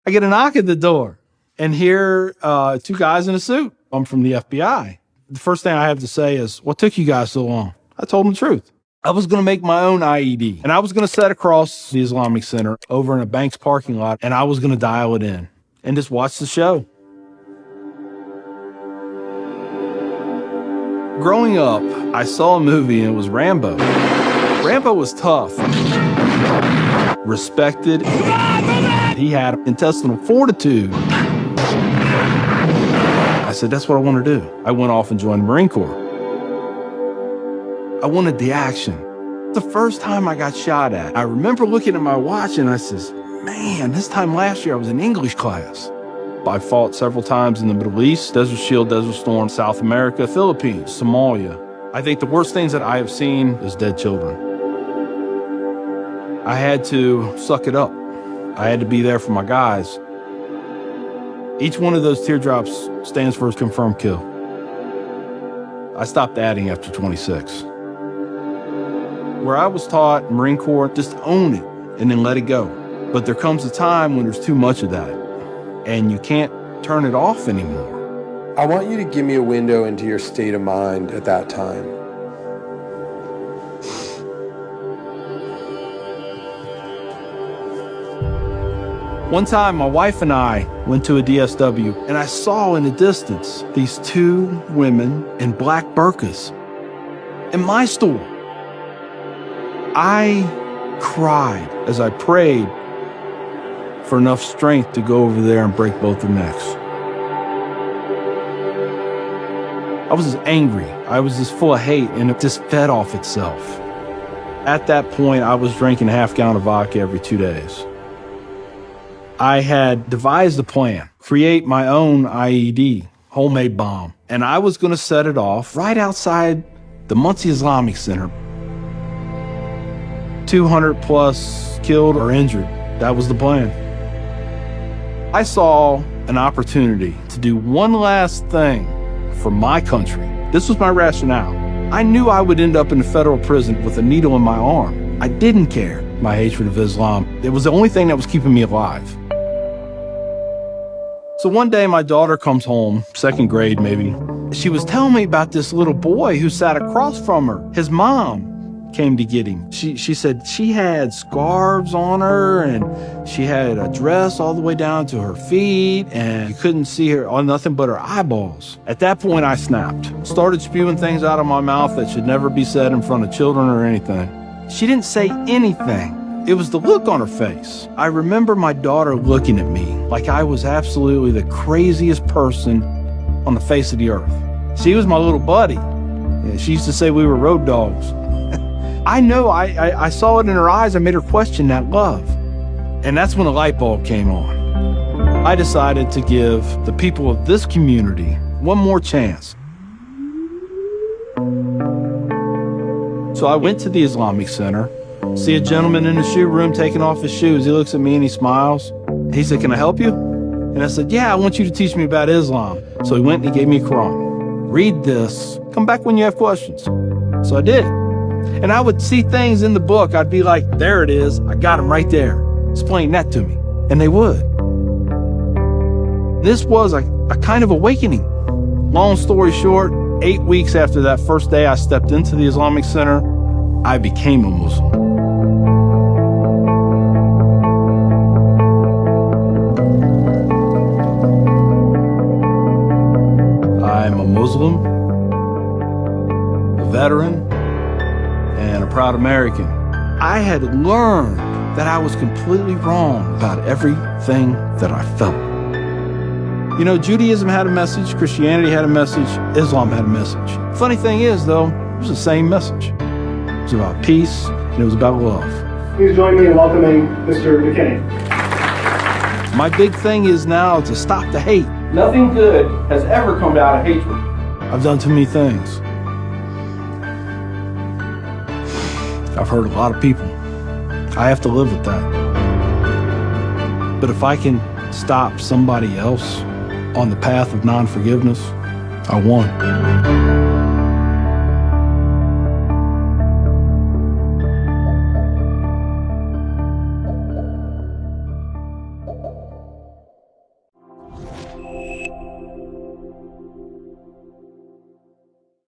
I get a knock at the door, and here, two guys in a suit. I'm from the FBI. The first thing I have to say is, what took you guys so long? I told them the truth. I was going to make my own IED, and I was going to set across the Islamic Center over in a bank's parking lot, and I was going to dial it in and just watch the show. Growing up, I saw a movie, and it was Rambo. Rambo was tough, respected. He had intestinal fortitude. I said, that's what I want to do. I went off and joined the Marine Corps. I wanted the action. The first time I got shot at, I remember looking at my watch and I says, man, this time last year I was in English class. I fought several times in the Middle East, Desert Shield, Desert Storm, South America, Philippines, Somalia. I think the worst things that I have seen is dead children. I had to suck it up. I had to be there for my guys. Each one of those teardrops stands for a confirmed kill. I stopped adding after 26. Where I was taught, Marine Corps, just own it and then let it go. But there comes a time when there's too much of that, and you can't turn it off anymore. I want you to give me a window into your state of mind at that time. One time, my wife and I went to a DSW, and I saw in the distance these two women in black burqas in my store. I cried as I prayed for enough strength to go over there and break both their necks. I was just angry. I was just full of hate, and it just fed off itself. At that point, I was drinking a half gallon of vodka every 2 days. I had devised a plan, create my own IED, homemade bomb, and I was going to set it off right outside the Muncie Islamic Center. 200 plus killed or injured. That was the plan. I saw an opportunity to do one last thing for my country. This was my rationale. I knew I would end up in a federal prison with a needle in my arm. I didn't care. My hatred of Islam, it was the only thing that was keeping me alive. So one day my daughter comes home, second grade maybe. She was telling me about this little boy who sat across from her. His mom came to get him. She said she had scarves on her, and she had a dress all the way down to her feet, and you couldn't see her on nothing but her eyeballs. At that point, I snapped. Started spewing things out of my mouth that should never be said in front of children or anything. She didn't say anything. It was the look on her face. I remember my daughter looking at me like I was absolutely the craziest person on the face of the earth. She was my little buddy. She used to say we were road dogs. I know I saw it in her eyes. I made her question that love. And that's when a light bulb came on. I decided to give the people of this community one more chance. So I went to the Islamic Center, see a gentleman in the shoe room taking off his shoes. He looks at me and he smiles. He said, "Can I help you?" And I said, "Yeah, I want you to teach me about Islam." So he went and he gave me a Quran. Read this. Come back when you have questions. So I did. And I would see things in the book. I'd be like, there it is. I got them right there. Explain that to me. And they would. This was a kind of awakening. Long story short, 8 weeks after that first day I stepped into the Islamic Center, I became a Muslim. I'm a Muslim, a veteran, and a proud American. I had learned that I was completely wrong about everything that I felt. You know, Judaism had a message, Christianity had a message, Islam had a message. Funny thing is, though, it was the same message. It was about peace, and it was about love. Please join me in welcoming Mr. McKinney. My big thing is now to stop the hate. Nothing good has ever come out of hatred. I've done too many things. I've hurt a lot of people. I have to live with that. But if I can stop somebody else on the path of non-forgiveness, I won.